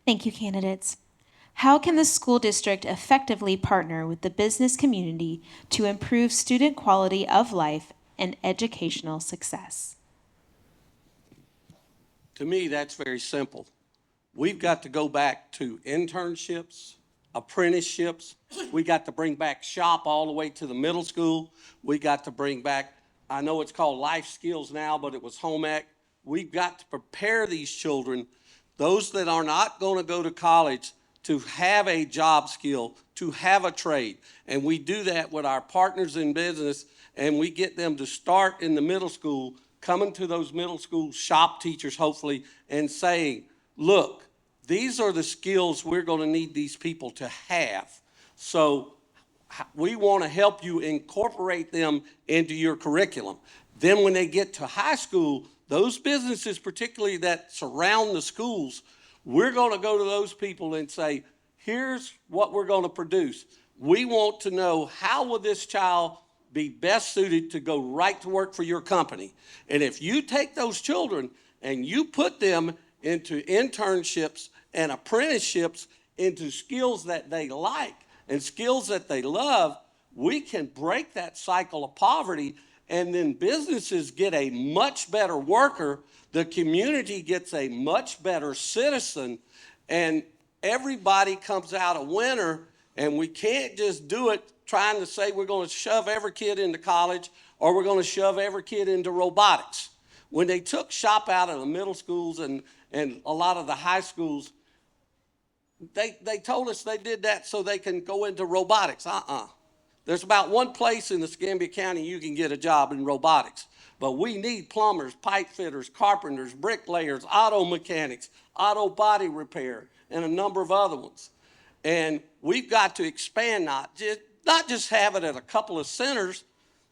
Thank you, candidates. How can the school district effectively partner with the business community to improve student quality of life and educational success? To me, that's very simple. We've got to go back to internships, apprenticeships. We got to bring back shop all the way to the middle school. We got to bring back, I know it's called life skills now, but it was home ec. We've got to prepare these children, those that are not going to go to college, to have a job skill, to have a trade. And we do that with our partners in business, and we get them to start in the middle school, coming to those middle school shop teachers, hopefully, and saying, look, these are the skills we're going to need these people to have. So we want to help you incorporate them into your curriculum. Then when they get to high school, those businesses, particularly that surround the schools, we're going to go to those people and say, here's what we're going to produce. We want to know, how will this child be best suited to go right to work for your company? And if you take those children and you put them into internships and apprenticeships, into skills that they like and skills that they love, we can break that cycle of poverty, and then businesses get a much better worker, the community gets a much better citizen, and everybody comes out a winner. And we can't just do it trying to say we're going to shove every kid into college or we're going to shove every kid into robotics. When they took shop out of the middle schools and a lot of the high schools, they told us they did that so they can go into robotics. There's about one place in Escambia County you can get a job in robotics. But we need plumbers, pipe fitters, carpenters, bricklayers, auto mechanics, auto body repair, and a number of other ones. And we've got to expand, not just have it at a couple of centers.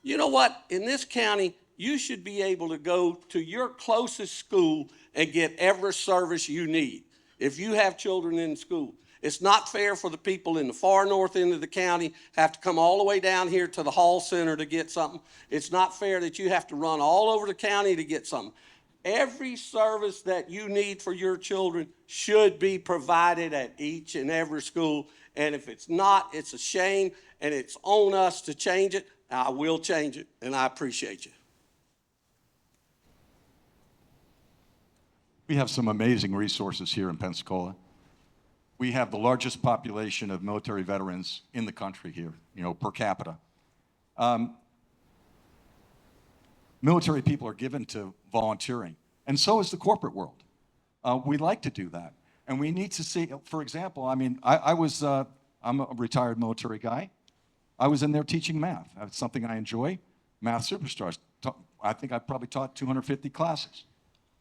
You know what? In this county, you should be able to go to your closest school and get every service you need if you have children in school. It's not fair for the people in the far north end of the county have to come all the way down here to the Hall Center to get something. It's not fair that you have to run all over the county to get something. Every service that you need for your children should be provided at each and every school. And if it's not, it's a shame, and it's on us to change it. I will change it, and I appreciate you. We have some amazing resources here in Pensacola. We have the largest population of military veterans in the country here, per capita. Military people are given to volunteering, and so is the corporate world. We like to do that, and we need to see, for example, I'm a retired military guy. I was in there teaching math. That's something I enjoy. Math superstars. I think I've probably taught 250 classes.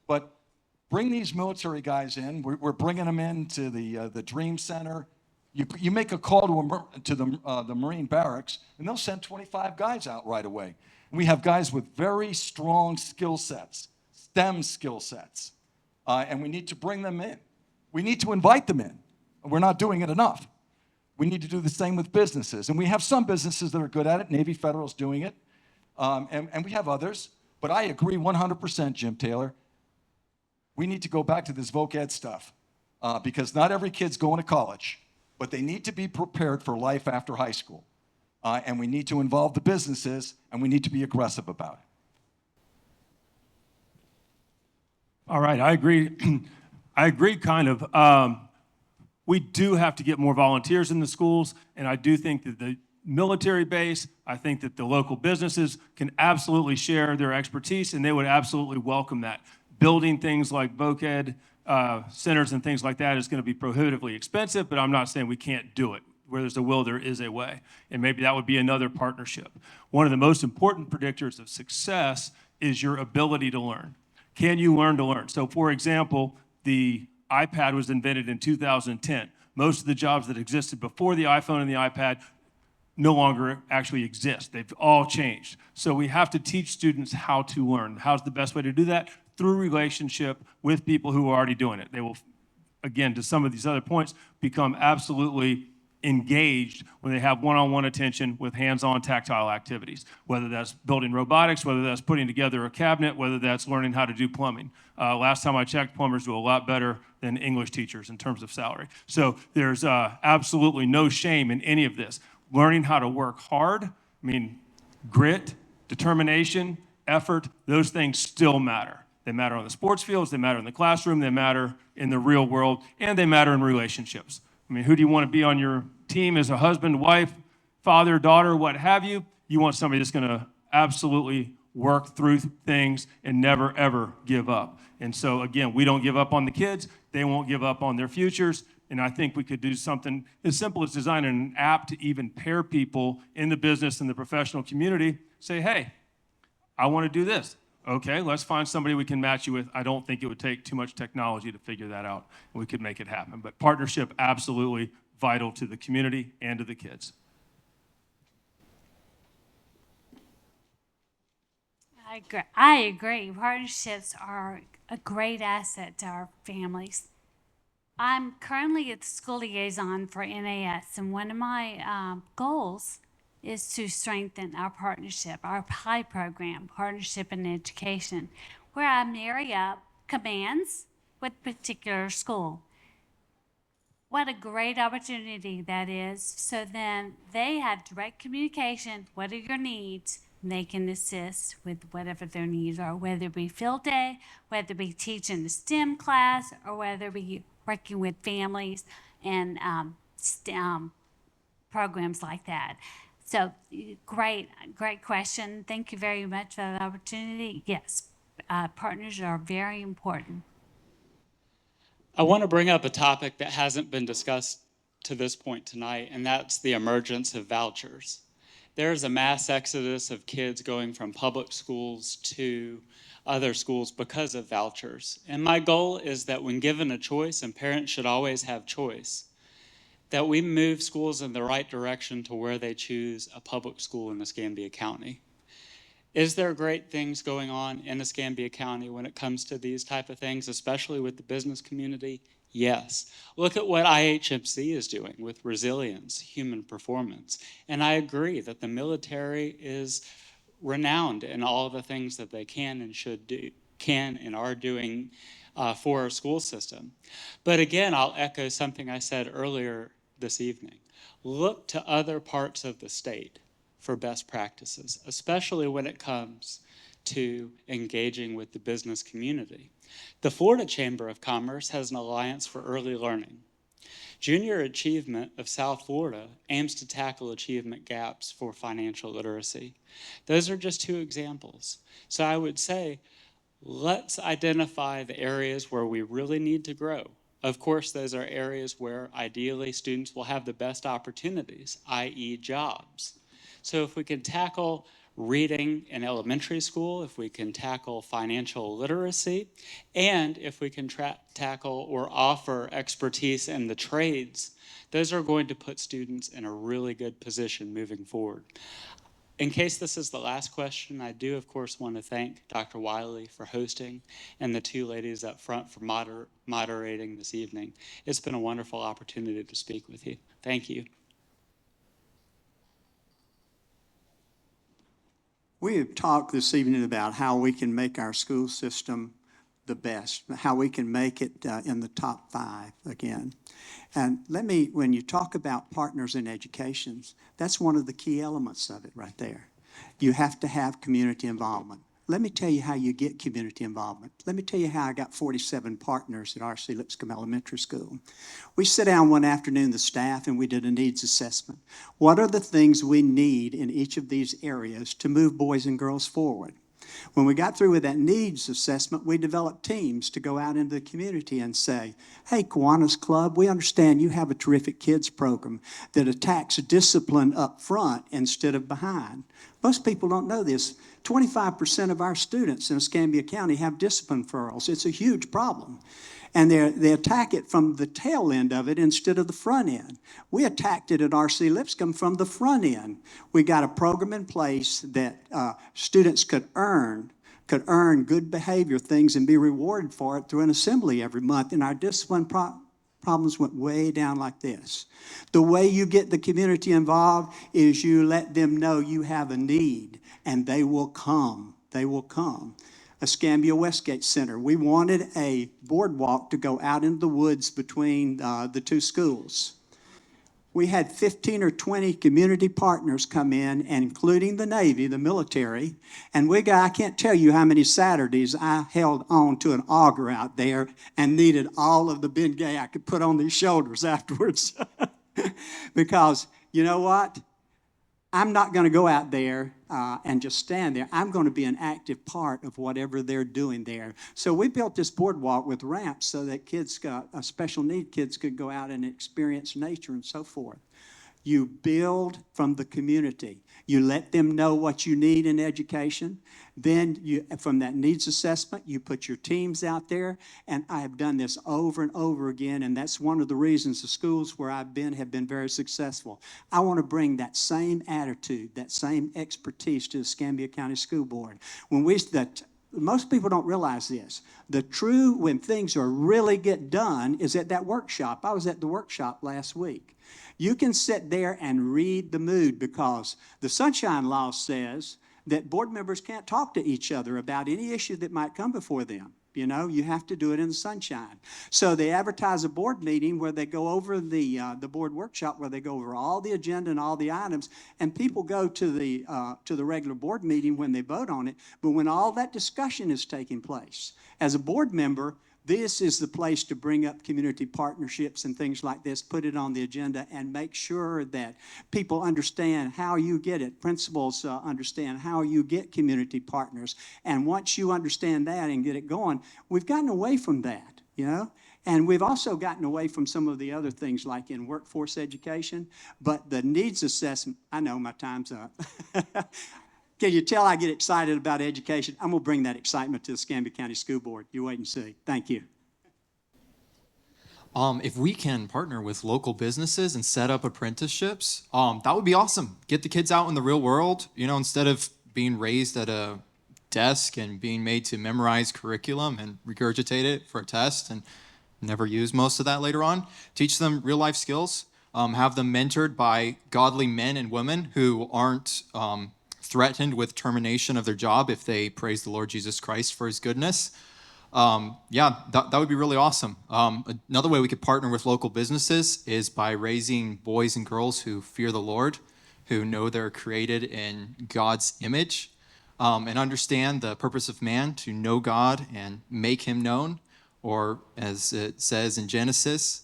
But bring these military guys in. We're bringing them into the Dream Center. You make a call to the Marine barracks, and they'll send 25 guys out right away. We have guys with very strong skill sets, STEM skill sets, and we need to bring them in. We need to invite them in. We're not doing it enough. We need to do the same with businesses, and we have some businesses that are good at it. Navy Federal's doing it, and we have others. But I agree 100%, Jim Taylor. We need to go back to this voc ed stuff because not every kid's going to college, but they need to be prepared for life after high school. And we need to involve the businesses, and we need to be aggressive about it. All right, I agree. I agree, kind of. We do have to get more volunteers in the schools, and I do think that the military base, I think that the local businesses can absolutely share their expertise, and they would absolutely welcome that. Building things like voc ed centers and things like that is going to be prohibitively expensive, but I'm not saying we can't do it. Where there's a will, there is a way. And maybe that would be another partnership. One of the most important predictors of success is your ability to learn. Can you learn to learn? So for example, the iPad was invented in 2010. Most of the jobs that existed before the iPhone and the iPad no longer actually exist. They've all changed. So we have to teach students how to learn. How's the best way to do that? Through relationship with people who are already doing it. They will, again, to some of these other points, become absolutely engaged when they have one-on-one attention with hands-on tactile activities, whether that's building robotics, whether that's putting together a cabinet, whether that's learning how to do plumbing. Last time I checked, plumbers do a lot better than English teachers in terms of salary. So there's absolutely no shame in any of this. Learning how to work hard, I mean, grit, determination, effort, those things still matter. They matter on the sports fields, they matter in the classroom, they matter in the real world, and they matter in relationships. I mean, who do you want to be on your team as a husband, wife, father, daughter, what have you? You want somebody that's going to absolutely work through things and never, ever give up. And so, again, we don't give up on the kids. They won't give up on their futures. And I think we could do something as simple as designing an app to even pair people in the business and the professional community. Say, hey, I want to do this. Okay, let's find somebody we can match you with. I don't think it would take too much technology to figure that out, and we could make it happen. But partnership, absolutely vital to the community and to the kids. I agree. Partnerships are a great asset to our families. I'm currently at the school liaison for NAS, and one of my goals is to strengthen our partnership, our PIE program, Partnership in Education, where I marry up commands with a particular school. What a great opportunity that is. So then they have direct communication. What are your needs? And they can assist with whatever their needs are, whether it be field day, whether it be teaching a STEM class, or whether it be working with families and STEM programs like that. So great question. Thank you very much for the opportunity. Yes, partners are very important. I want to bring up a topic that hasn't been discussed to this point tonight, and that's the emergence of vouchers. There's a mass exodus of kids going from public schools to other schools because of vouchers. And my goal is that when given a choice, and parents should always have choice, that we move schools in the right direction to where they choose a public school in Escambia County. Is there great things going on in Escambia County when it comes to these type of things, especially with the business community? Yes. Look at what IHMC is doing with resilience, human performance. And I agree that the military is renowned in all the things that they can and should do, can and are doing for our school system. But again, I'll echo something I said earlier this evening. Look to other parts of the state for best practices, especially when it comes to engaging with the business community. The Florida Chamber of Commerce has an alliance for early learning. Junior Achievement of South Florida aims to tackle achievement gaps for financial literacy. Those are just two examples. So I would say, let's identify the areas where we really need to grow. Of course, those are areas where ideally students will have the best opportunities, i.e. jobs. So if we can tackle reading in elementary school, if we can tackle financial literacy, and if we can tackle or offer expertise in the trades, those are going to put students in a really good position moving forward. In case this is the last question, I do, of course, want to thank Dr. Wiley for hosting and the two ladies up front for moderating this evening. It's been a wonderful opportunity to speak with you. Thank you. We have talked this evening about how we can make our school system the best, how we can make it in the top 5 again. And when you talk about partners in education, that's one of the key elements of it right there. You have to have community involvement. Let me tell you how you get community involvement. Let me tell you how I got 47 partners at R.C. Lipscomb Elementary School. We sat down one afternoon, the staff, and we did a needs assessment. What are the things we need in each of these areas to move boys and girls forward? When we got through with that needs assessment, we developed teams to go out into the community and say, hey, Kiwanis Club, we understand you have a terrific kids program that attacks discipline up front instead of behind. Most people don't know this. 25% of our students in Escambia County have discipline referrals. It's a huge problem. And they attack it from the tail end of it instead of the front end. We attacked it at R.C. Lipscomb from the front end. We got a program in place that students could earn good behavior things and be rewarded for it through an assembly every month in our discipline problems went way down like this. The way you get the community involved is you let them know you have a need, and they will come. They will come. Escambia Westgate Center, we wanted a boardwalk to go out into the woods between the two schools. We had 15 or 20 community partners come in, including the Navy, the military, and I can't tell you how many Saturdays I held on to an auger out there and needed all of the Bengay I could put on these shoulders afterwards. Because, you know what? I'm not going to go out there and just stand there. I'm going to be an active part of whatever they're doing there. So we built this boardwalk with ramps so that special need kids could go out and experience nature and so forth. You build from the community. You let them know what you need in education. Then from that needs assessment, you put your teams out there. And I have done this over and over again, and that's one of the reasons the schools where I've been have been very successful. I want to bring that same attitude, that same expertise to the Escambia County School Board. Most people don't realize this. When things are really get done is at that workshop. I was at the workshop last week. You can sit there and read the mood, because the Sunshine Law says that board members can't talk to each other about any issue that might come before them. You know, you have to do it in the sunshine. So they advertise a board meeting where they go over the board workshop, where they go over all the agenda and all the items, and people go to the regular board meeting when they vote on it. But when all that discussion is taking place, as a board member, this is the place to bring up community partnerships and things like this, put it on the agenda, and make sure that people understand how you get it. Principals understand how you get community partners. And once you understand that and get it going, we've gotten away from that, you know? And we've also gotten away from some of the other things like in workforce education. But the needs assessment, I know my time's up. Can you tell I get excited about education? I'm going to bring that excitement to the Escambia County School Board. You wait and see. Thank you. If we can partner with local businesses and set up apprenticeships, that would be awesome. Get the kids out in the real world, you know, instead of being raised at a desk and being made to memorize curriculum and regurgitate it for a test and never use most of that later on. Teach them real life skills, have them mentored by godly men and women who aren't threatened with termination of their job if they praise the Lord Jesus Christ for his goodness. That would be really awesome. Another way we could partner with local businesses is by raising boys and girls who fear the Lord, who know they're created in God's image, and understand the purpose of man to know God and make him known, or as it says in Genesis,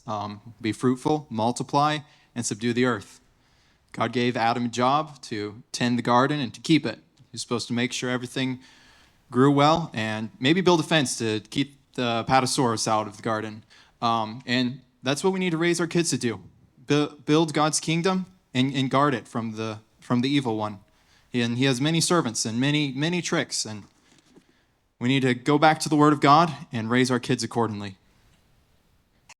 be fruitful, multiply, and subdue the earth. God gave Adam a job to tend the garden and to keep it. He's supposed to make sure everything grew well and maybe build a fence to keep the Apatosaurus out of the garden. And that's what we need to raise our kids to do. Build God's kingdom and guard it from the evil one. And he has many servants and many tricks. And we need to go back to the Word of God and raise our kids accordingly.